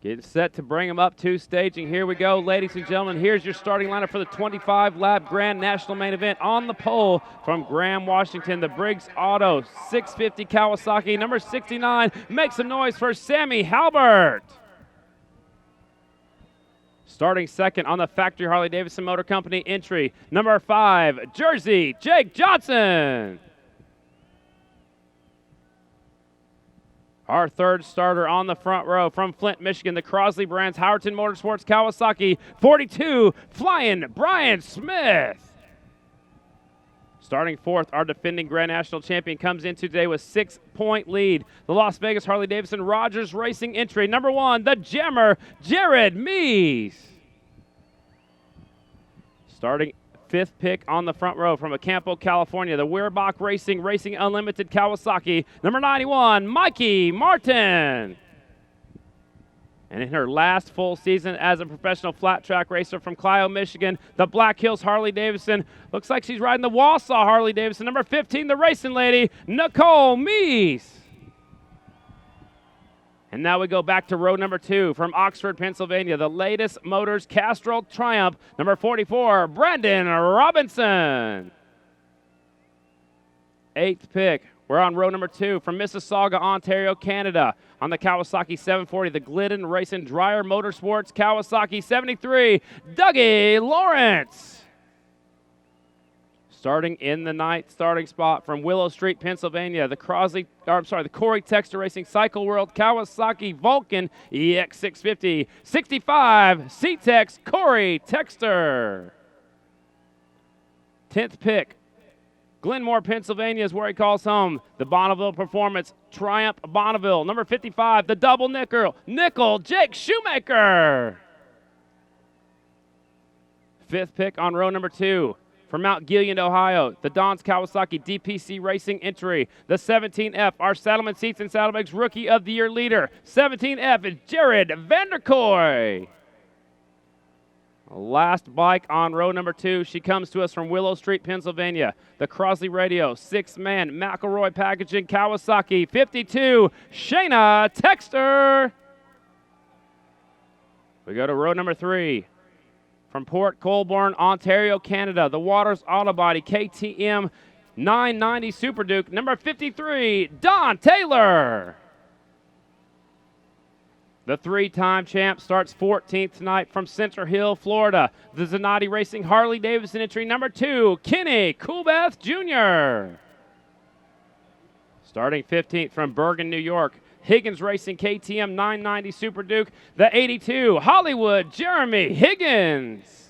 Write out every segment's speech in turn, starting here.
Getting set to bring them up to staging. Here we go, ladies and gentlemen. Here's your starting lineup for the 25-lap Grand National Main Event. On the pole from Graham, Washington, the Briggs Auto 650 Kawasaki. Number 69, make some noise for Sammy Halbert. Starting second on the Factory Harley-Davidson Motor Company entry, number 5, Jersey, Jake Johnson. Our third starter on the front row from Flint, Michigan, the Crosley Brands Howerton Motorsports Kawasaki 42, flying Bryan Smith. Starting fourth, our defending Grand National champion comes in today with 6-point lead. The Las Vegas Harley-Davidson Rogers Racing entry, number 1, the Jammer, Jared Mees. Starting fifth pick on the front row from Acampo, California, the Weirbach Racing Unlimited Kawasaki, number 91, Mikey Martin. And in her last full season as a professional flat track racer from Clio, Michigan, the Black Hills Harley-Davidson. Looks like she's riding the Wausau Harley-Davidson, number 15, the racing lady, Nicole Mees. And now we go back to row number 2 from Oxford, Pennsylvania, the latest Motors Castrol Triumph, number 44, Brandon Robinson. 8th pick, we're on row number 2 from Mississauga, Ontario, Canada, on the Kawasaki 740, the Glidden Racing Dreyer Motorsports Kawasaki 73, Dougie Lawrence. Starting in the 9th starting spot from Willow Street, Pennsylvania, the Corey Texter Racing Cycle World Kawasaki Vulcan EX650. 65, C-Tex Corey Texter. 10th pick, Glenmore, Pennsylvania is where he calls home. The Bonneville Performance Triumph Bonneville. Number 55, the double nickel Jake Shoemaker. 5th pick on row number 2. From Mount Gilead, Ohio, the Don's Kawasaki DPC Racing entry. The 17F, our Saddlemen Seats and Saddlebags Rookie of the Year leader. 17F is Jared Vanderkoy. Last bike on row number 2. She comes to us from Willow Street, Pennsylvania. The Crosley Radio 6-man McElroy Packaging Kawasaki 52, Shayna Texter. We go to row number 3. From Port Colborne, Ontario, Canada, the Waters Auto Body KTM 990 Super Duke, number 53, Don Taylor. The 3-time champ starts 14th tonight from Center Hill, Florida. The Zanatti Racing Harley-Davidson entry, number 2, Kenny Coolbeth Jr. Starting 15th from Bergen, New York, Higgins Racing KTM 990 Super Duke, the 82, Hollywood Jeremy Higgins.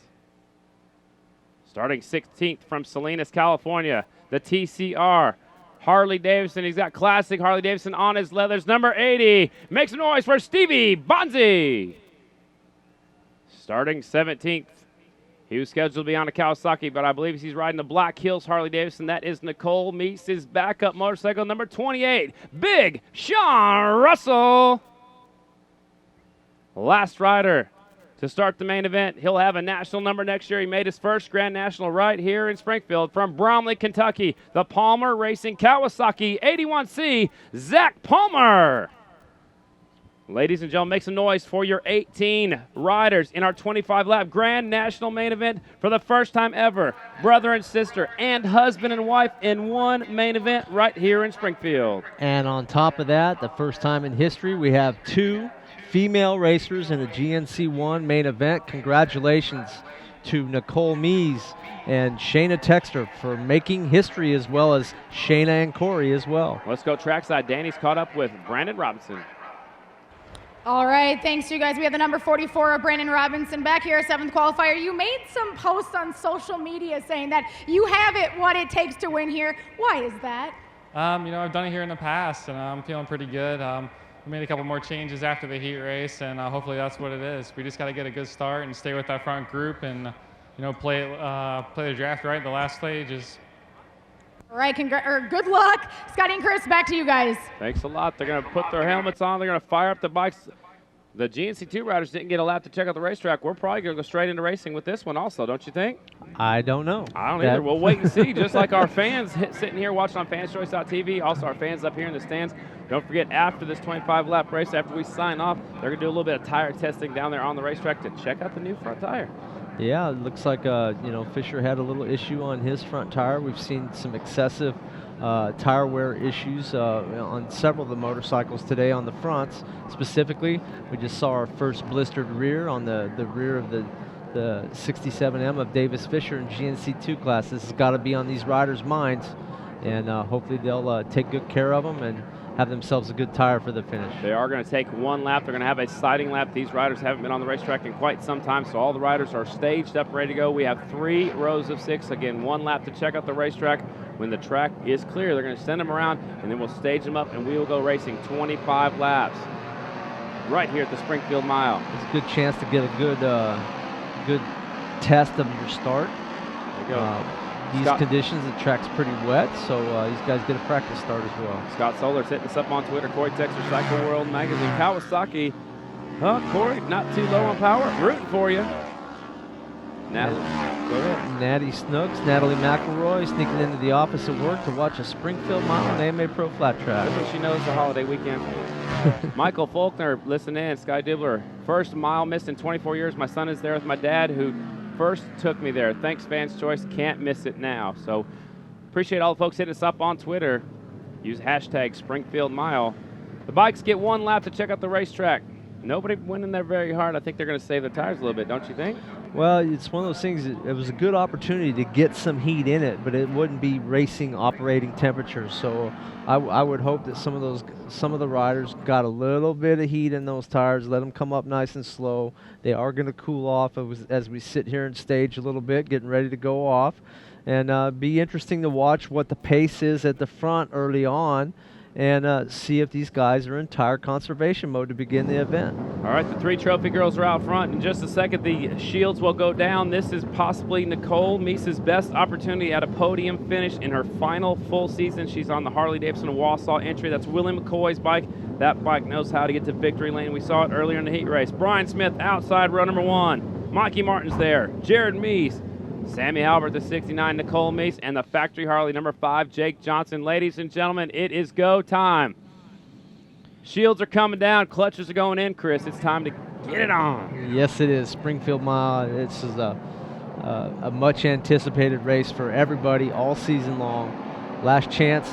Starting 16th from Salinas, California, the TCR Harley-Davidson. He's got classic Harley-Davidson on his leathers, number 80. Make some noise for Stevie Bonzi. Starting 17th. He was scheduled to be on a Kawasaki, but I believe he's riding the Black Hills Harley-Davidson. That is Nicole Mees' backup motorcycle, number 28, Big Sean Russell. Last rider to start the main event. He'll have a national number next year. He made his first Grand National right here in Springfield from Bromley, Kentucky. The Palmer Racing Kawasaki 81C, Zach Palmer. Ladies and gentlemen, make some noise for your 18 riders in our 25-lap Grand National main event for the first time ever. Brother and sister and husband and wife in one main event right here in Springfield. And on top of that, the first time in history, we have 2 female racers in the GNC1 main event. Congratulations to Nicole Mees and Shayna Texter for making history, as well as Shayna and Corey as well. Let's go trackside. Danny's caught up with Brandon Robinson. All right, thanks to you guys. We have the number 44 of Brandon Robinson back here, 7th qualifier. You made some posts on social media saying that you have what it takes to win here. Why is that? I've done it here in the past, and I'm feeling pretty good. We made a couple more changes after the heat race, and hopefully that's what it is. We just got to get a good start and stay with that front group, and play the draft right. The last stage is. All right, good luck. Scotty and Chris, back to you guys. Thanks a lot. They're going to put their helmets on. They're going to fire up the bikes. The GNC2 riders didn't get a lap to check out the racetrack. We're probably going to go straight into racing with this one also, don't you think? I don't know. I don't either. We'll wait and see. Just like our fans sitting here watching on fanschoice.tv, also our fans up here in the stands. Don't forget, after this 25-lap race, after we sign off, they're going to do a little bit of tire testing down there on the racetrack to check out the new front tire. Yeah, it looks like Fisher had a little issue on his front tire. We've seen some excessive tire wear issues on several of the motorcycles today on the fronts. Specifically, we just saw our first blistered rear on the rear of the 67M of Davis Fisher in GNC2 class. This has got to be on these riders' minds, and hopefully they'll take good care of them and have themselves a good tire for the finish. They are going to take one lap. They're going to have a sighting lap. These riders haven't been on the racetrack in quite some time, so all the riders are staged up, ready to go. We have 3 rows of 6. Again, 1 lap to check out the racetrack. When the track is clear, they're going to send them around, and then we'll stage them up, and we will go racing 25 laps right here at the Springfield Mile. It's a good chance to get a good test of your start. There you go. These conditions, the track's pretty wet, so these guys get a practice start as well. Scott Solar's hitting us up on Twitter. Corey Texter, Cycle World Magazine. Kawasaki. Corey, not too low on power. Rooting for you. Natalie, go ahead. Natty Snooks, Natalie McElroy sneaking into the office at work to watch a Springfield Mile on AMA Pro Flat Track. That's what she knows the holiday weekend. Michael Faulkner, listen in. Sky Dibbler, first mile missed in 24 years. My son is there with my dad, who first took me there. Thanks, Fans Choice. Can't miss it now. So appreciate all the folks hitting us up on Twitter. Use hashtag Springfield Mile. The bikes get 1 lap to check out the racetrack. Nobody went in there very hard. I think they're going to save the tires a little bit, don't you think? Well, it's one of those things. It was a good opportunity to get some heat in it, but it wouldn't be racing operating temperatures. So I would hope that some of the riders got a little bit of heat in those tires. Let them come up nice and slow. They are going to cool off as we sit here and stage a little bit, getting ready to go off, and be interesting to watch what the pace is at the front early on, and see if these guys are in tire conservation mode to begin the event. All right, the 3 trophy girls are out front. In just a second, the shields will go down. This is possibly Nicole Meese's best opportunity at a podium finish in her final full season. She's on the Harley-Davidson Wausau entry. That's Willie McCoy's bike. That bike knows how to get to victory lane. We saw it earlier in the heat race. Bryan Smith outside row number 1. Mikey Martin's there. Jared Mees. Sammy Halbert, the 69, Nicole Mees, and the factory Harley, number 5, Jake Johnson. Ladies and gentlemen, it is go time. Shields are coming down. Clutches are going in, Chris. It's time to get it on. Yes, it is. Springfield Mile. This is a much anticipated race for everybody all season long. Last chance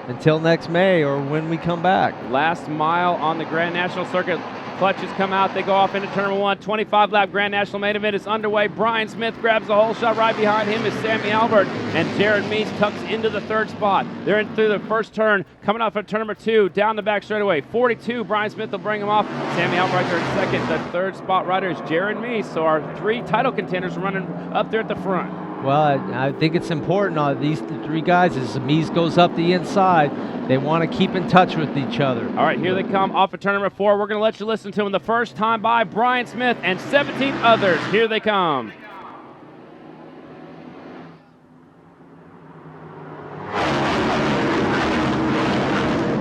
until next May or when we come back. Last mile on the Grand National Circuit. Clutches come out. They go off into turn number 1. 25-lap Grand National main event is underway. Bryan Smith grabs the whole shot. Right behind him is Sammy Halbert. And Jared Mees tucks into the 3rd spot. They're in through the first turn. Coming off at turn number 2. Down the back straightaway. 42. Bryan Smith will bring him off. Sammy Halbert right there in second. The 3rd spot rider is Jared Mees. So our 3 title contenders running up there at the front. Well, I think it's important, these 3 guys, as Mees goes up the inside, they want to keep in touch with each other. All right, here they come off of turn number 4. We're going to let you listen to them the first time by Bryan Smith and 17 others. Here they come.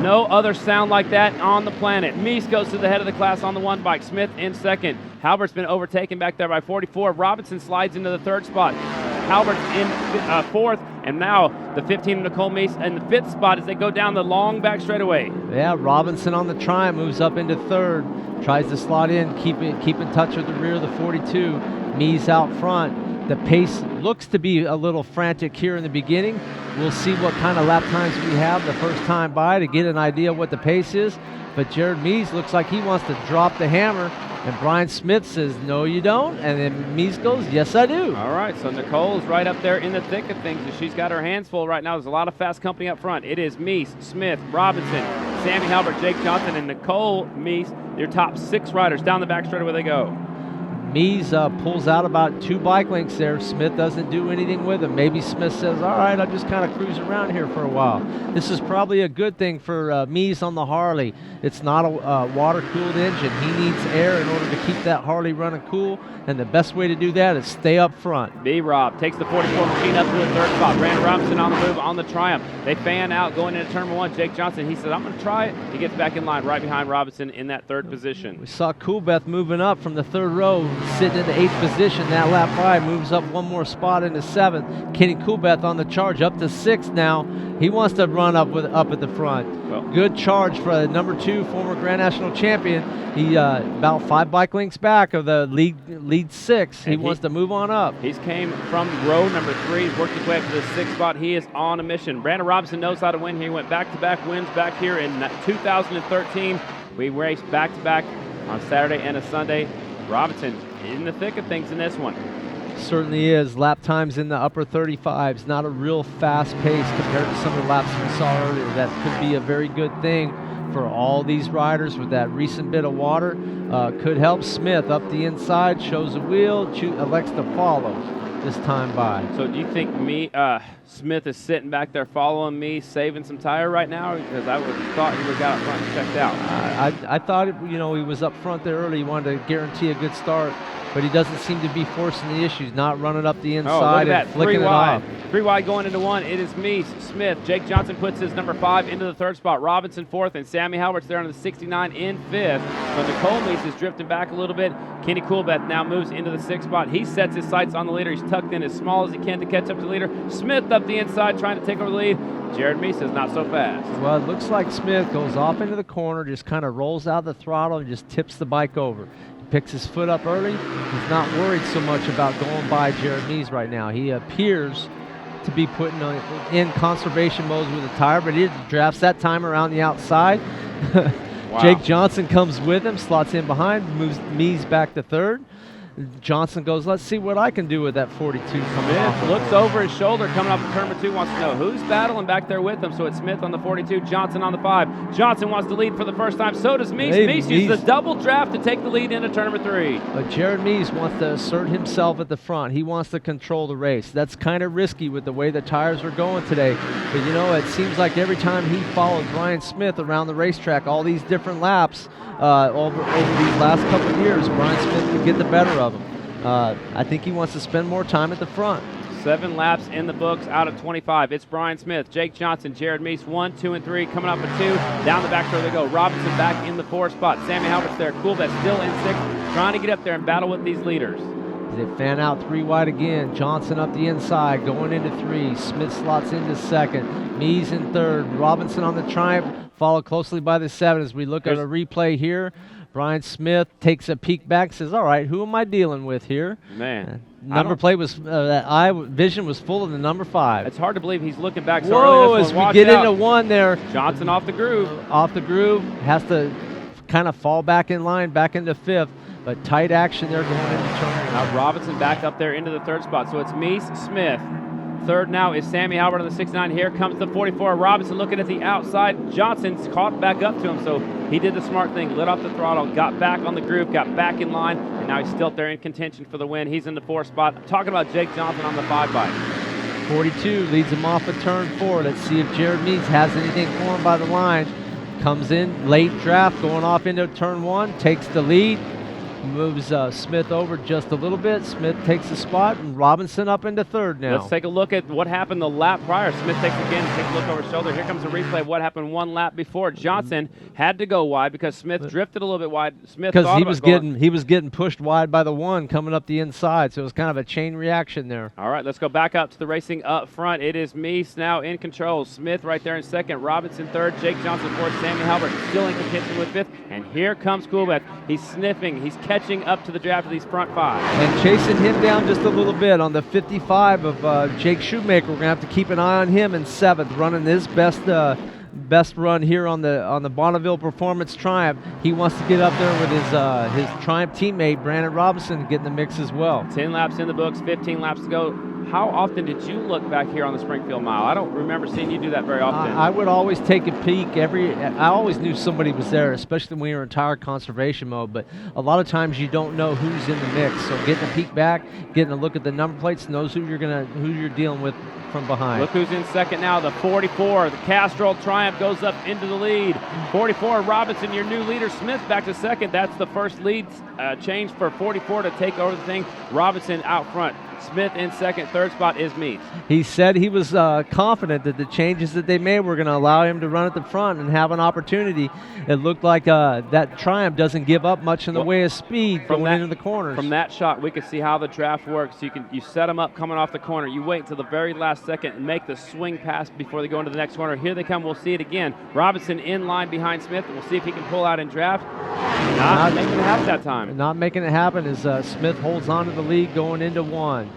No other sound like that on the planet. Mees goes to the head of the class on the 1 bike. Smith in second. Halbert's been overtaken back there by 44. Robinson slides into the 3rd spot. Halbert's in 4th, and now the 15 Nicole Mees in the 5th spot as they go down the long back straightaway. Yeah, Robinson on the Triumph moves up into 3rd, tries to slot in, keep in touch with the rear of the 42. Mees out front. The pace looks to be a little frantic here in the beginning. We'll see what kind of lap times we have the first time by to get an idea of what the pace is. But Jared Mees looks like he wants to drop the hammer. And Bryan Smith says, no, you don't. And then Mees goes, yes, I do. All right, so Nicole's right up there in the thick of things. And she's got her hands full right now. There's a lot of fast company up front. It is Mees, Smith, Robinson, Sammy Halbert, Jake Johnson, and Nicole Mees, your top 6 riders. Down the back straightaway they go. Mees pulls out about 2 bike lengths there. Smith doesn't do anything with him. Maybe Smith says, all right, I'll just kind of cruise around here for a while. This is probably a good thing for Mees on the Harley. It's not a water-cooled engine. He needs air in order to keep that Harley running cool, and the best way to do that is stay up front. B-Rob takes the 44 machine up to the 3rd spot. Brandon Robinson on the move on the Triumph. They fan out going into turn number 1. Jake Johnson, he said, I'm going to try it. He gets back in line right behind Robinson in that 3rd position. We saw Coolbeth moving up from the 3rd row. sitting in the 8th position. That lap ride moves up one more spot into 7th. Kenny Coolbeth on the charge, up to 6th now. He wants to run up at the front. Well, good charge for the number 2 former Grand National champion. He about 5 bike lengths back of the lead 6. He wants to move on up. He's came from row number 3. He's worked his way up to the 6th spot. He is on a mission. Brandon Robinson knows how to win. He went back-to-back wins back here in 2013. We raced back-to-back on Saturday and a Sunday. Robinson in the thick of things in this one. Certainly is. Lap times in the upper 35s. Not a real fast pace compared to some of the laps we saw earlier. That could be a very good thing for all these riders with that recent bit of water. Could help Smith up the inside, shows a wheel, elects to follow this time by. So do you think Smith is sitting back there following me, saving some tire right now? Because I would have thought he would have got up front and checked out. I thought, he was up front there early. He wanted to guarantee a good start, but he doesn't seem to be forcing the issues, not running up the inside and flicking it off. 3 wide going into 1. It is Mees, Smith. Jake Johnson puts his number 5 into the 3rd spot. Robinson 4th, and Sammy Halbert's there on the 69 in 5th. So Nicole Mees is drifting back a little bit. Kenny Coolbeth now moves into the 6th spot. He sets his sights on the leader. He's tucked in as small as he can to catch up to the leader. Smith up the inside trying to take over the lead. Jared Mees is not so fast. Well, it looks like Smith goes off into the corner, just kind of rolls out the throttle and just tips the bike over. Picks his foot up early. He's not worried so much about going by Jared Mees right now. He appears to be putting in conservation mode with the tire, but he drafts that time around the outside. Wow. Jake Johnson comes with him, slots in behind, moves Mees back to 3rd. Johnson goes, let's see what I can do with that 42 coming off. Smith looks over his shoulder coming up turn number 2, wants to know who's battling back there with him. So it's Smith on the 42, Johnson on the 5. Johnson wants to lead for the first time. So does Mees. Mees uses the double draft to take the lead into turn number 3. But Jared Mees wants to assert himself at the front. He wants to control the race. That's kind of risky with the way the tires are going today. But it seems like every time he followed Bryan Smith around the racetrack, all these different laps over these last couple of years, Bryan Smith could get the better of him. I think he wants to spend more time at the front. 7 laps in the books out of 25. It's Bryan Smith, Jake Johnson, Jared Mees, 1, 2, and 3. Coming up at 2. Down the back row they go. Robinson back in the 4th spot. Sammy Halbert's there. Coolbeth still in 6th, trying to get up there and battle with these leaders. They fan out 3 wide again. Johnson up the inside, going into 3. Smith slots into 2nd. Mees in 3rd. Robinson on the Triumph, followed closely by the 7 as we look at a replay here. Bryan Smith takes a peek back, says, all right, who am I dealing with here? Man. Number plate was, that eye vision was full of the number 5. It's hard to believe he's looking back so Whoa, early. as we get into 1 there. Johnson off the groove. Off the groove, has to kind of fall back in line, back into 5th. But tight action there going into turn. Now Robinson back up there into the 3rd spot. So it's Mees, Smith. 3rd now is Sammy Halbert on the 69. Here comes the 44. Robinson looking at the outside. Johnson's caught back up to him, so he did the smart thing. Lit off the throttle, got back on the groove, got back in line, and now he's still there in contention for the win. He's in the 4th spot. I'm talking about Jake Johnson on the 5 bike. 42 leads him off at turn 4. Let's see if Jared Mees has anything for him by the line. Comes in, late draft, going off into turn 1, takes the lead. Moves Smith over just a little bit. Smith takes the spot, and Robinson up into 3rd now. Let's take a look at what happened the lap prior. Smith takes a look over his shoulder. Here comes a replay of what happened 1 lap before. Johnson had to go wide because Smith drifted a little bit wide. Smith because he was getting pushed wide by the 1 coming up the inside, so it was kind of a chain reaction there. All right, let's go back up to the racing up front. It is Mees now in control. Smith right there in 2nd. Robinson 3rd. Jake Johnson 4th. Sammy Halbert still in contention with 5th. And here comes Coolbeth. He's sniffing. He's catching up to the draft of these front 5. And chasing him down just a little bit on the 55 of Jake Shoemaker. We're going to have to keep an eye on him in 7th, running his best run here on the Bonneville Performance Triumph. He wants to get up there with his Triumph teammate, Brandon Robinson, to get in the mix as well. 10 laps in the books, 15 laps to go. How often did you look back here on the Springfield Mile? I don't remember seeing you do that very often. I would always take a peek. I always knew somebody was there, especially when you're in tire conservation mode. But a lot of times you don't know who's in the mix. So getting a peek back, getting a look at the number plates, knows who you're dealing with from behind. Look who's in 2nd now, the 44. The Castrol Triumph goes up into the lead. 44, Robinson, your new leader. Smith back to 2nd. That's the first lead change for 44 to take over the thing. Robinson out front. Smith in second. Third spot is Mees. He said he was confident that the changes that they made were going to allow him to run at the front and have an opportunity. It looked like that Triumph doesn't give up much in the way of speed going into the corners. From that shot, we could see how the draft works. You set them up coming off the corner. You wait until the very last second and make the swing pass before they go into the next corner. Here they come. We'll see it again. Robinson in line behind Smith. We'll see if he can pull out in draft. Not making it happen that time. Not making it happen as Smith holds on to the lead going into one.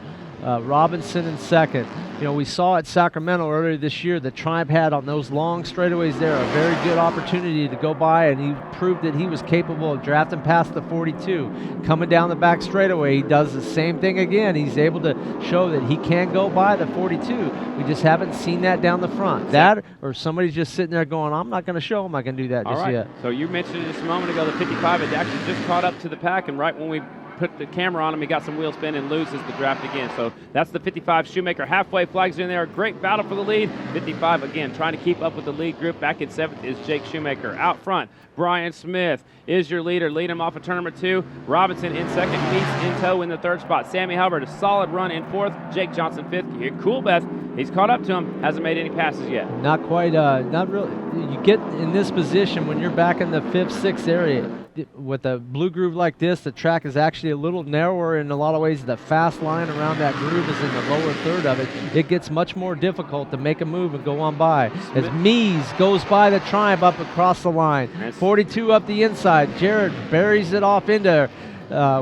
Robinson in second. You know, we saw at Sacramento earlier this year that Triumph had on those long straightaways there a very good opportunity to go by, and he proved that he was capable of drafting past the 42. Coming down the back straightaway, he does the same thing again. He's able to show that he can go by the 42. We just haven't seen that down the front. That or somebody's just sitting there going, I'm not going to show him I can do that just yet. So you mentioned just a moment ago the 55 had actually just caught up to the pack, and right when we put the camera on him, he got some wheel spin and loses the draft again. So that's the 55 Shoemaker. Halfway flags in there. Great battle for the lead. 55 again trying to keep up with the lead group. Back in seventh is Jake Shoemaker. Out front, Bryan Smith is your leader. Lead him off of turn number 2. Robinson in second. Mees in tow in the third spot. Sammy Halbert, a solid run in fourth. Jake Johnson fifth. You hear Coolbeth. He's caught up to him. Hasn't made any passes yet. Not quite. Not really. You get in this position when you're back in the 5th, 6th area. With a blue groove like this, the track is actually a little narrower in a lot of ways. The fast line around that groove is in the lower third of it. It gets much more difficult to make a move and go on by. As Mees goes by the Triumph up across the line. 42 up the inside. Jared buries it off into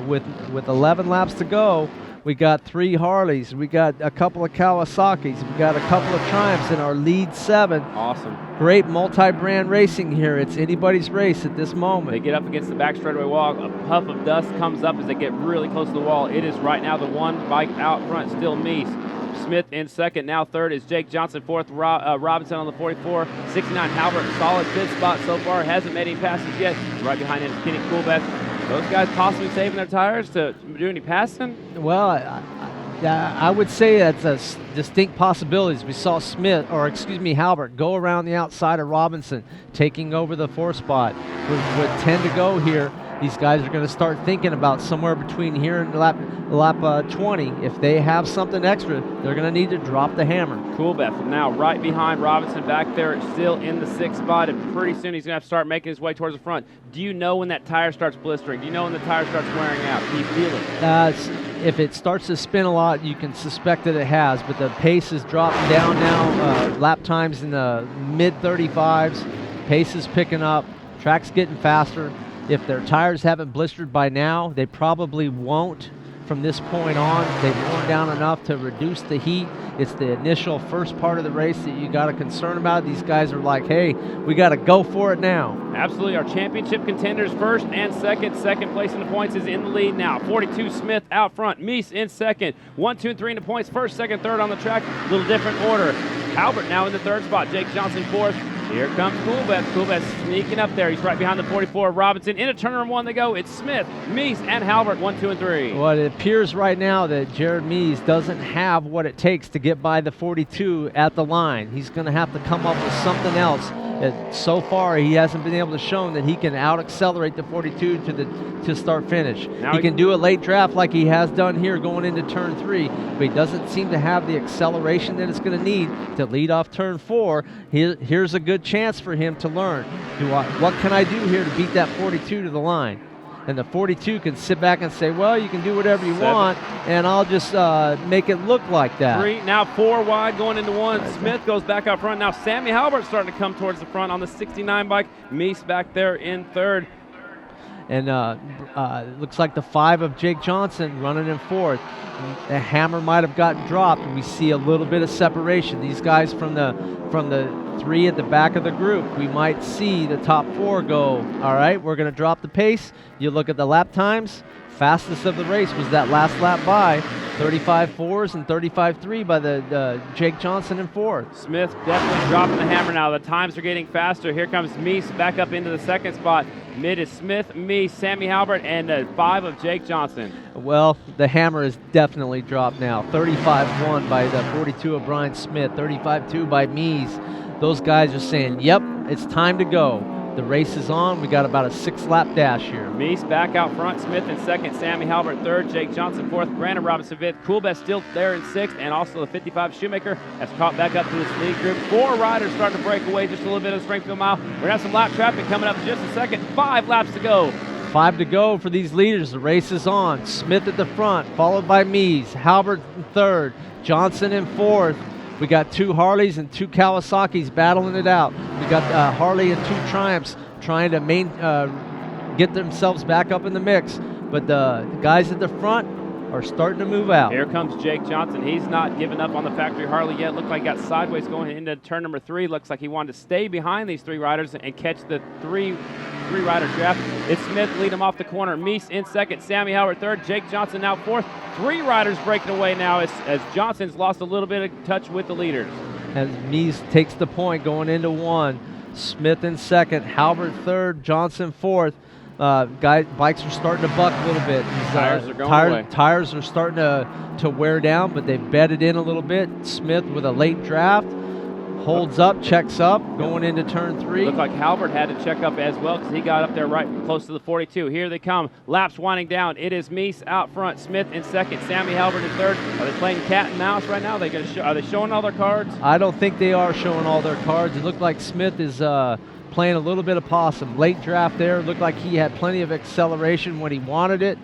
with 11 laps to go. We got 3 Harleys. We got a couple of Kawasaki's. We got a couple of Triumphs in our lead 7. Awesome. Great multi-brand racing here. It's anybody's race at this moment. They get up against the back straightaway wall. A puff of dust comes up as they get really close to the wall. It is right now the one bike out front, still Mees. Smith in second. Now third is Jake Johnson. Fourth, Robinson on the 44. 69, Halbert. Solid fifth spot so far. Hasn't made any passes yet. Right behind him is Kenny Coolbeth. Those guys possibly saving their tires to do any passing? Well, I would say that's a distinct possibilities. We saw Halbert go around the outside of Robinson, taking over the 4th spot. With 10 to go here, these guys are going to start thinking about somewhere between here and lap 20. If they have something extra, they're going to need to drop the hammer. Coolbeth now right behind Robinson back there, still in the 6th spot, and pretty soon he's going to have to start making his way towards the front. Do you know when that tire starts blistering? Do you know when the tire starts wearing out? Do you feel it? If it starts to spin a lot, you can suspect that it has, but the pace is dropping down now. Lap times in the mid-35s. Pace is picking up. Track's getting faster. If their tires haven't blistered by now, they probably won't from this point on. They've worn down enough to reduce the heat. It's the initial first part of the race that you got to concern about. These guys are like, hey, we got to go for it now. Absolutely. Our championship contenders first and second. Second place in the points is in the lead now. 42 Smith out front. Mees in second. 1, 2, and 3 in the points. First, second, third on the track. A little different order. Halbert now in the 3rd spot. Jake Johnson 4th. Here comes Coolbeth. Coolbeth sneaking up there. He's right behind the 44 Robinson. Into turn number 1 they go. It's Smith, Mees, and Halbert, 1, 2, and 3. Well, it appears right now that Jared Mees doesn't have what it takes to get by the 42 at the line. He's going to have to come up with something else. So far, he hasn't been able to show that he can out-accelerate the 42 to start-finish. He can do a late draft like he has done here going into turn 3, but he doesn't seem to have the acceleration that it's going to need to lead off turn 4. Here's a good chance for him to learn. What can I do here to beat that 42 to the line? And the 42 can sit back and say, well, you can do whatever you want, and I'll just make it look like that. 3, now 4 wide going into 1. Smith goes back out front. Now Sammy Halbert starting to come towards the front on the 69 bike. Mees back there in 3rd. And looks like the 5 of Jake Johnson running in 4th. The hammer might have gotten dropped. We see a little bit of separation. These guys from the 3 at the back of the group, we might see the top 4 go, all right, we're going to drop the pace. You look at the lap times. Fastest of the race was that last lap by 35.4s and 35.3 by the Jake Johnson in 4th. Smith definitely dropping the hammer now. The times are getting faster. Here comes Mees back up into the 2nd spot. Mid is Smith, Mees, Sammy Halbert, and 5 of Jake Johnson. Well, the hammer is definitely dropped now. 35.1 by the 42 of Bryan Smith, 35.2 by Mees. Those guys are saying, yep, it's time to go. The race is on. We got about a 6-lap dash here. Mees back out front. Smith in second. Sammy Halbert third. Jake Johnson fourth. Brandon Robinson fifth. Coolbeth still there in sixth. And also the 55 Shoemaker has caught back up to this lead group. 4 riders starting to break away just a little bit of the Springfield Mile. We're going to have some lap traffic coming up in just a second. 5 laps to go. 5 to go for these leaders. The race is on. Smith at the front, followed by Mees. Halbert in third. Johnson in fourth. We got 2 Harleys and 2 Kawasaki's battling it out. We got Harley and 2 Triumphs trying to get themselves back up in the mix. But the guys at the front are starting to move out. Here comes Jake Johnson. He's not giving up on the factory Harley yet. Looked like he got sideways going into turn number 3. Looks like he wanted to stay behind these 3 riders and catch the three-rider draft. It's Smith lead him off the corner. Mees in second. Sammy Halbert third. Jake Johnson now fourth. 3 riders breaking away now as Johnson's lost a little bit of touch with the leaders. As Mees takes the point going into 1. Smith in second. Halbert third. Johnson fourth. Bikes are starting to buck a little bit. Tires are going away. Tires are starting to wear down, but they've bedded in a little bit. Smith with a late draft. Holds up, checks up, going into turn 3. Looked like Halbert had to check up as well because he got up there right close to the 42. Here they come. Laps winding down. It is Mees out front. Smith in second. Sammy Halbert in third. Are they playing cat and mouse right now? Are they showing all their cards? I don't think they are showing all their cards. It looked like Smith is playing a little bit of possum. Late draft there. Looked like he had plenty of acceleration when he wanted it,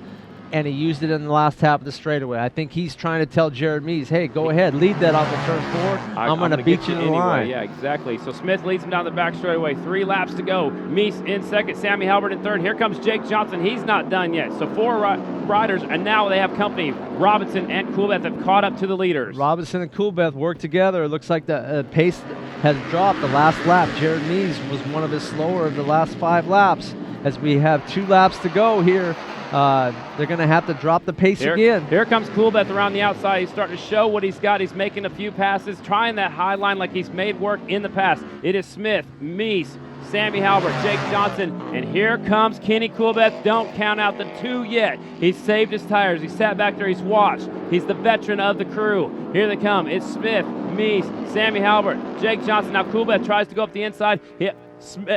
and he used it in the last half of the straightaway. I think he's trying to tell Jared Mees, hey, go ahead, lead that off of turn 4. I'm going to beat you to the anyway. line. Yeah, exactly. So Smith leads him down the back straightaway. 3 laps to go. Mees in second. Sammy Halbert in third. Here comes Jake Johnson. He's not done yet. So 4 riders, and now they have company. Robinson and Coolbeth have caught up to the leaders. Robinson and Coolbeth work together. It looks like the pace has dropped the last lap. Jared Mees was one of his slower of the last 5 laps. As we have 2 laps to go here, they're going to have to drop the pace again. Here comes Coolbeth around the outside. He's starting to show what he's got. He's making a few passes, trying that high line like he's made work in the past. It is Smith, Mees, Sammy Halbert, Jake Johnson, and here comes Kenny Coolbeth. Don't count out the 2 yet. He's saved his tires. He sat back there. He's watched. He's the veteran of the crew. Here they come. It's Smith, Mees, Sammy Halbert, Jake Johnson. Now Coolbeth tries to go up the inside.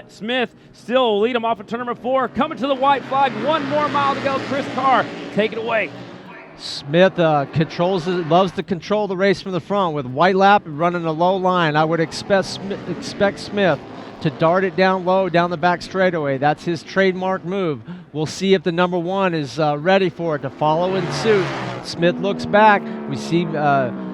Smith still will lead him off of turn number 4. Coming to the white flag. 1 more mile to go. Chris Carr, take it away. Smith loves to control the race from the front with white lap running a low line. I would expect Smith to dart it down low down the back straightaway. That's his trademark move. We'll see if the number 1 is ready for it to follow in suit. Smith looks back. We see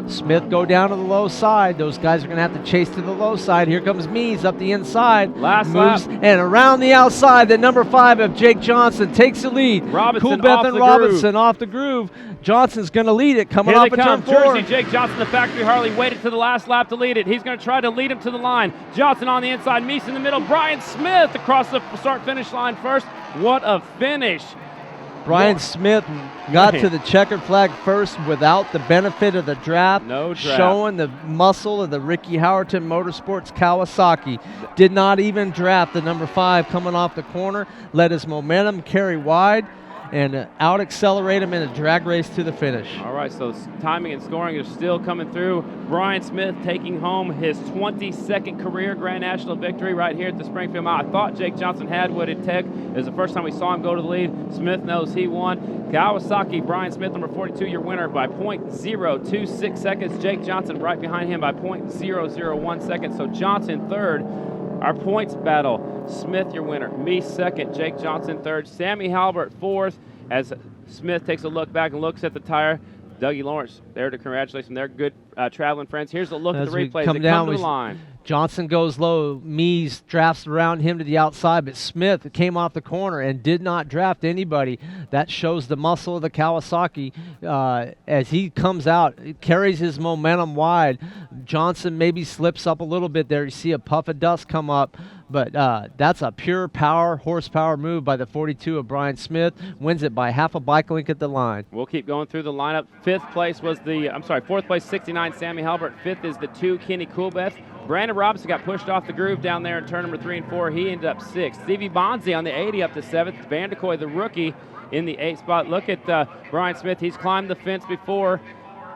Smith go down to the low side. Those guys are going to have to chase to the low side. Here comes Mees up the inside. Last moves lap. and around the outside. The number 5 of Jake Johnson takes the lead. Robinson Coolbeth off and the Robinson groove. off the groove. Johnson's going to lead it coming Here off they of come. turn 4. Jersey Jake Johnson, the factory Harley, waited to the last lap to lead it. He's going to try to lead him to the line. Johnson on the inside, Mees in the middle. Bryan Smith across the start-finish line first. What a finish. Bryan Smith got to the checkered flag first without the benefit of the draft. No draft. Showing the muscle of the Ricky Howerton Motorsports Kawasaki. Did not even draft the number 5 coming off the corner. Let his momentum carry wide and out-accelerate him in a drag race to the finish. All right, so timing and scoring is still coming through. Bryan Smith taking home his 22nd career Grand National victory right here at the Springfield Mile. I thought Jake Johnson had what it took. It was the first time we saw him go to the lead. Smith knows he won. Kawasaki, Bryan Smith, number 42, your winner by .026 seconds. Jake Johnson right behind him by .001 seconds. So Johnson third. Our points battle, Smith your winner, Mees second, Jake Johnson third, Sammy Halbert fourth, as Smith takes a look back and looks at the tire. Dougie Lawrence there to congratulate them. They're good traveling friends. Here's a look at the replay. They come to the line. Johnson goes low. Mees drafts around him to the outside, but Smith came off the corner and did not draft anybody. That shows the muscle of the Kawasaki. As he comes out, it carries his momentum wide. Johnson maybe slips up a little bit there. You see a puff of dust come up, but that's a pure power, horsepower move by the 42 of Bryan Smith. Wins it by half a bike length at the line. We'll keep going through the lineup. Fourth place, 69, Sammy Halbert. 5th is the 2, Kenny Coolbeth. Brandon Robinson got pushed off the groove down there in turn number 3 and 4. He ended up 6th. Stevie Bonzi on the 80 up to 7th. Van de Kooi, the rookie, in the 8th spot. Look at Bryan Smith. He's climbed the fence before.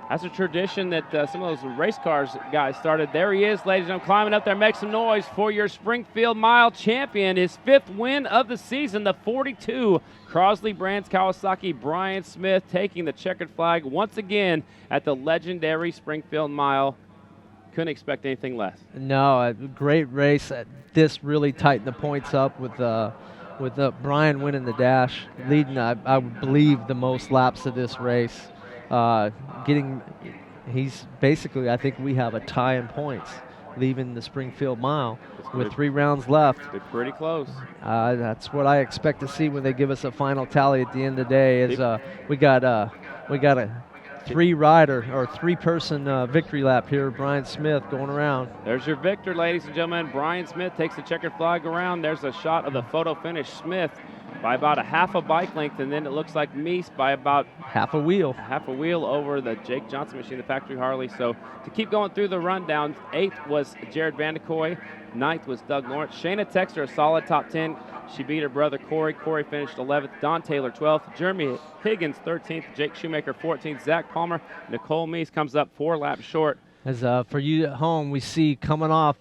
That's a tradition that some of those race cars guys started. There he is, ladies and gentlemen, climbing up there. Make some noise for your Springfield Mile champion. His 5th win of the season, the 42 Crosley Brands Kawasaki. Bryan Smith taking the checkered flag once again at the legendary Springfield Mile. Couldn't expect anything less. No, a great race. This really tightened the points up with Bryan winning the dash, leading, I believe, the most laps of this race. He's basically, I think we have a tie in points leaving the Springfield Mile with 3 rounds left. They're pretty close. That's what I expect to see when they give us a final tally at the end of the day. Is we got a 3-person victory lap here. Bryan Smith going around. There's your victor, ladies and gentlemen. Bryan Smith takes the checkered flag around. There's a shot of the photo finish. Smith by about a half a bike length, and then it looks like Mees by about half a wheel over the Jake Johnson machine, the factory Harley. So to keep going through the rundown, 8th was Jared Vandekoy, 9th was Doug Lawrence. Shayna Texter, a solid top 10. She beat her brother Corey. Corey finished 11th. Don Taylor 12th. Jeremy Higgins 13th. Jake Shoemaker 14th. Zach Palmer. Nicole Mees comes up 4 laps short. As for you at home, we see coming off,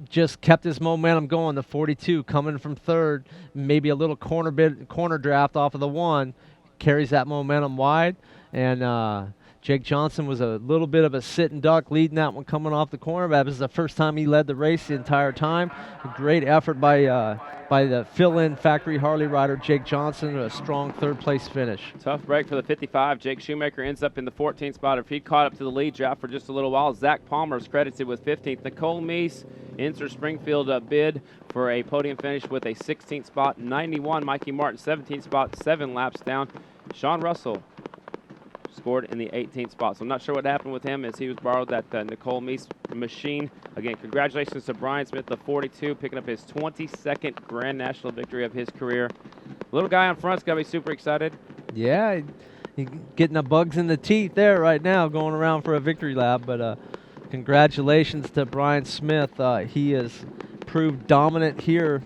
just kept his momentum going. The 42 coming from 3rd, maybe a little corner draft off of the 1, carries that momentum wide. And Jake Johnson was a little bit of a sitting duck leading that one coming off the corner. That was the first time he led the race the entire time. A great effort by the fill-in factory Harley rider Jake Johnson. A strong 3rd place finish. Tough break for the 55. Jake Shoemaker ends up in the 14th spot. If he caught up to the lead draft for just a little while, Zach Palmer is credited with 15th. Nicole Mees ends her Springfield bid for a podium finish with a 16th spot. 91, Mikey Martin, 17th spot, 7 laps down. Sean Russell scored in the 18th spot. So I'm not sure what happened with him as he was borrowed that Nicole Mees machine. Again, congratulations to Bryan Smith, the 42, picking up his 22nd Grand National victory of his career. Little guy on front's got to be super excited. Yeah, he getting the bugs in the teeth there right now, going around for a victory lap. But congratulations to Bryan Smith. He has proved dominant here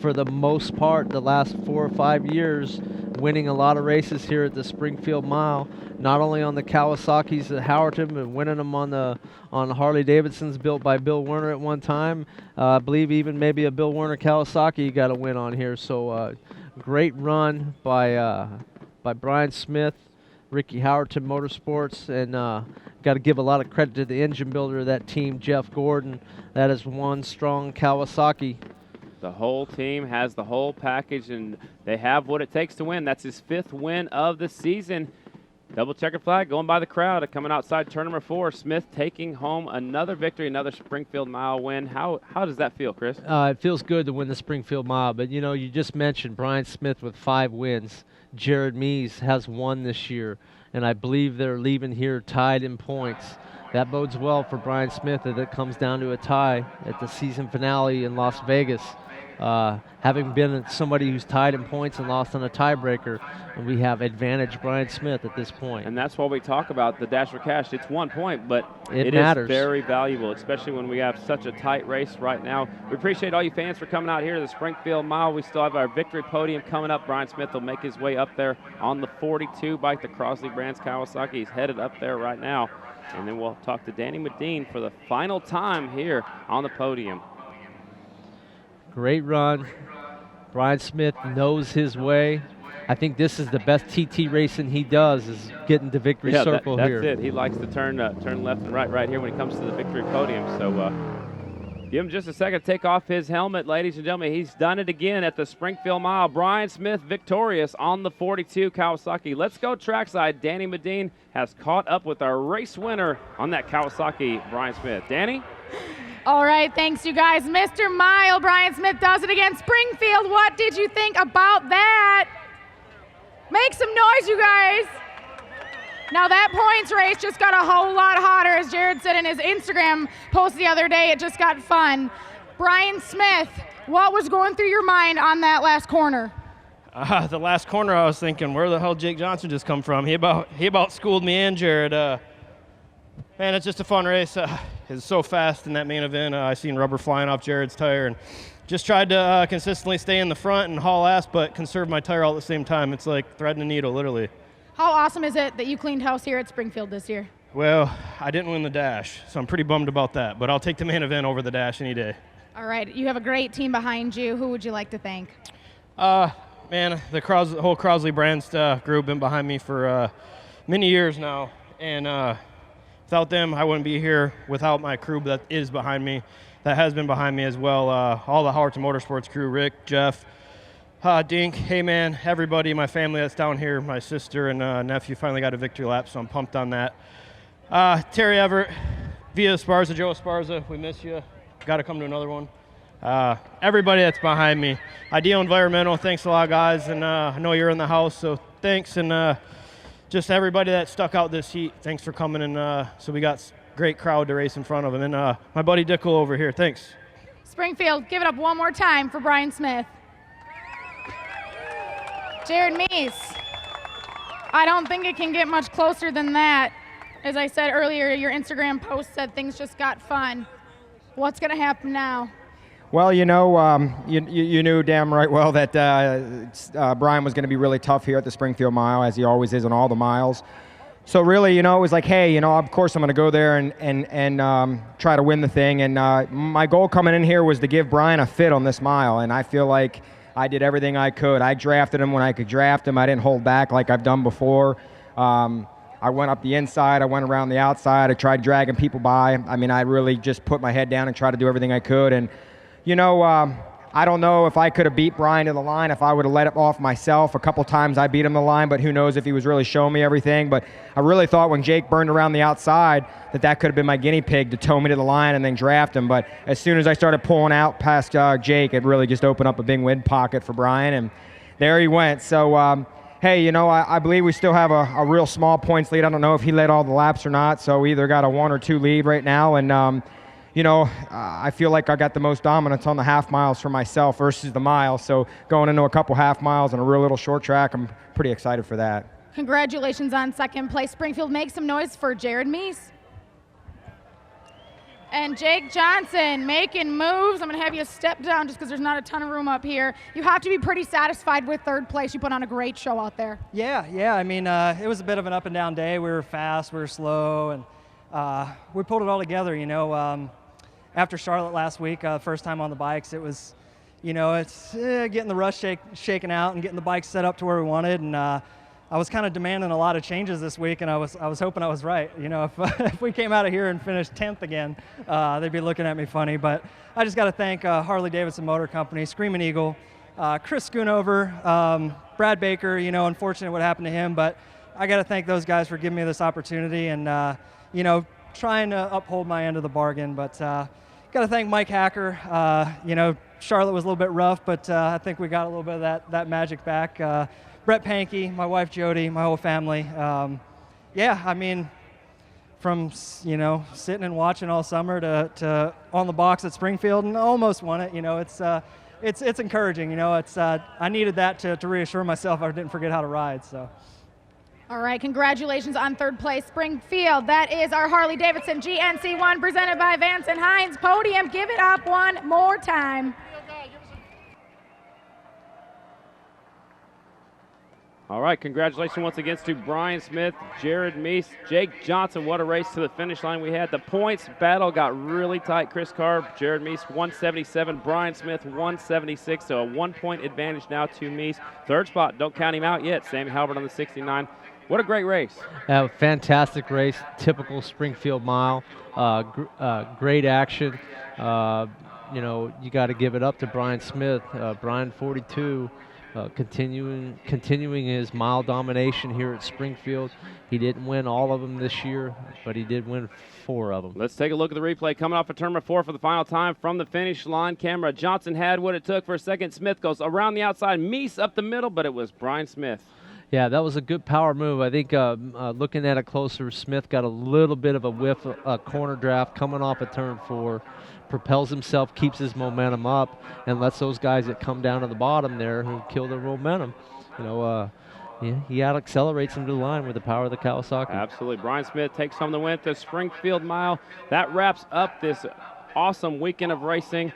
for the most part the last 4 or 5 years, winning a lot of races here at the Springfield Mile, not only on the Kawasaki's at Howerton, but winning them on Harley-Davidsons built by Bill Werner at one time. I believe even maybe a Bill Werner Kawasaki he got a win on here. So great run by Bryan Smith, Ricky Howerton Motorsports, and got to give a lot of credit to the engine builder of that team, Jeff Gordon. That is one strong Kawasaki. The whole team has the whole package, and they have what it takes to win. That's his 5th win of the season. Double checkered flag going by the crowd. Coming outside turn number 4, Smith taking home another victory, another Springfield Mile win. How does that feel, Chris? It feels good to win the Springfield Mile, but you know, you just mentioned Bryan Smith with 5 wins. Jared Mees has 1 this year, and I believe they're leaving here tied in points. That bodes well for Bryan Smith if it comes down to a tie at the season finale in Las Vegas. Having been somebody who's tied in points and lost on a tiebreaker, and we have advantage Bryan Smith at this point. And that's why we talk about the Dash for Cash. It's 1 point, but it matters. Is very valuable, especially when we have such a tight race right now. We appreciate all you fans for coming out here to the Springfield Mile. We still have our victory podium coming up. Bryan Smith will make his way up there on the 42 bike, the Crosley Brands Kawasaki. He's headed up there right now. And then we'll talk to Danny Medine for the final time here on the podium. Great run. Bryan Smith knows his way. I think this is the best TT racing he does, is getting to victory circle here. That's it. He likes to turn left and right here when it comes to the victory podium. So give him just a second to take off his helmet, ladies and gentlemen. He's done it again at the Springfield Mile. Bryan Smith victorious on the 42 Kawasaki. Let's go trackside. Danny Medine has caught up with our race winner on that Kawasaki, Bryan Smith. Danny? All right, thanks, you guys. Mr. Mile, Bryan Smith does it again. Springfield, what did you think about that? Make some noise, you guys. Now that points race just got a whole lot hotter, as Jared said in his Instagram post the other day. It just got fun. Bryan Smith, what was going through your mind on that last corner? The last corner, I was thinking, where the hell Jake Johnson just come from? He about schooled me in, Jared. Man, it's just a fun race. It's so fast in that main event. I seen rubber flying off Jared's tire, and just tried to consistently stay in the front and haul ass, but conserve my tire all at the same time. It's like threading a needle, literally. How awesome is it that you cleaned house here at Springfield this year? Well, I didn't win the dash, so I'm pretty bummed about that, but I'll take the main event over the dash any day. All right, you have a great team behind you. Who would you like to thank? Man, the whole Crosley brand group been behind me for many years now, and without them, I wouldn't be here. Without my crew that is behind me, that has been behind me as well, all the Howerton Motorsports crew, Rick, Jeff, Dink, hey man, everybody, my family that's down here, my sister and nephew finally got a victory lap, so I'm pumped on that. Terry Everett, Via Esparza, Joe Esparza, we miss you. Got to come to another one. Everybody that's behind me. Ideal Environmental, thanks a lot, guys. And I know you're in the house, so thanks. And just everybody that stuck out this heat, thanks for coming. And so we got a great crowd to race in front of them. And my buddy Dickel over here, thanks. Springfield, give it up one more time for Bryan Smith. Jared Mees. I don't think it can get much closer than that. As I said earlier, your Instagram post said things just got fun. What's going to happen now? Well, you know, you knew damn right well that Bryan was going to be really tough here at the Springfield Mile, as he always is on all the miles. So really, you know, it was like, hey, you know, of course I'm going to go there and try to win the thing. And my goal coming in here was to give Bryan a fit on this mile. And I feel like I did everything I could. I drafted him when I could draft him. I didn't hold back like I've done before. I went up the inside, I went around the outside, I tried dragging people by. I mean, I really just put my head down and tried to do everything I could. And, you know, I don't know if I could have beat Bryan to the line if I would have let it off myself. A couple times I beat him to the line, but who knows if he was really showing me everything. But I really thought when Jake burned around the outside that could have been my guinea pig to tow me to the line and then draft him. But as soon as I started pulling out past Jake, it really just opened up a big wind pocket for Bryan, and there he went. So, hey, you know, I believe we still have a real small points lead. I don't know if he led all the laps or not, so we either got a 1 or 2 lead right now. And, you know, I feel like I got the most dominance on the half miles for myself versus the mile. So going into a couple half miles and a real little short track, I'm pretty excited for that. Congratulations on second place. Springfield, make some noise for Jared Mees. And Jake Johnson making moves. I'm going to have you step down just because there's not a ton of room up here. You have to be pretty satisfied with third place. You put on a great show out there. Yeah. I mean, it was a bit of an up and down day. We were fast, we were slow, and we pulled it all together, you know. After Charlotte last week, first time on the bikes, it was, you know, it's getting the rust shaken out and getting the bike set up to where we wanted. And I was kind of demanding a lot of changes this week, and I was hoping I was right. You know, if we came out of here and finished 10th again, they'd be looking at me funny. But I just got to thank Harley-Davidson Motor Company, Screaming Eagle, Chris Schoonover, Brad Baker. You know, unfortunate what happened to him, but I got to thank those guys for giving me this opportunity and, you know, trying to uphold my end of the bargain. But got to thank Mike Hacker. You know, Charlotte was a little bit rough, but I think we got a little bit of that magic back. Brett Pankey, my wife Jody, my whole family. Yeah, I mean, from, you know, sitting and watching all summer to on the box at Springfield and almost won it. You know, it's encouraging. You know, I needed that to reassure myself I didn't forget how to ride. So. All right, congratulations on third place, Springfield. That is our Harley-Davidson GNC1 presented by Vance Hines. Podium, give it up one more time. All right, congratulations once again to Bryan Smith, Jared Mees, Jake Johnson. What a race to the finish line we had. The points battle got really tight. Chris Carr, Jared Mees, 177. Bryan Smith, 176. So a 1-point advantage now to Mees. Third spot, don't count him out yet. Sammy Halbert on the 69. What a great race. Fantastic race, typical Springfield Mile. Great action. You know, you got to give it up to Bryan Smith. Bryan 42. Continuing his mile domination here at Springfield. He didn't win all of them this year, but he did win 4 of them. Let's take a look at the replay. Coming off of turn number 4 for the final time from the finish line camera. Johnson had what it took for a second. Smith goes around the outside. Mees up the middle, but it was Bryan Smith. Yeah, that was a good power move. I think looking at it closer, Smith got a little bit of a whiff, corner draft coming off of turn 4. Propels himself, keeps his momentum up, and lets those guys that come down to the bottom there who kill their momentum, you know, he out-accelerates them to the line with the power of the Kawasaki. Absolutely. Bryan Smith takes home the win at the Springfield Mile. That wraps up this awesome weekend of racing.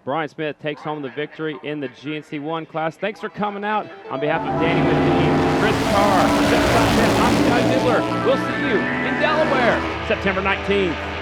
Bryan Smith takes home the victory in the GNC1 class. Thanks for coming out. On behalf of Danny with the team, Chris Carr, Sept. I'm Sky Midler. We'll see you in Delaware, September 19th.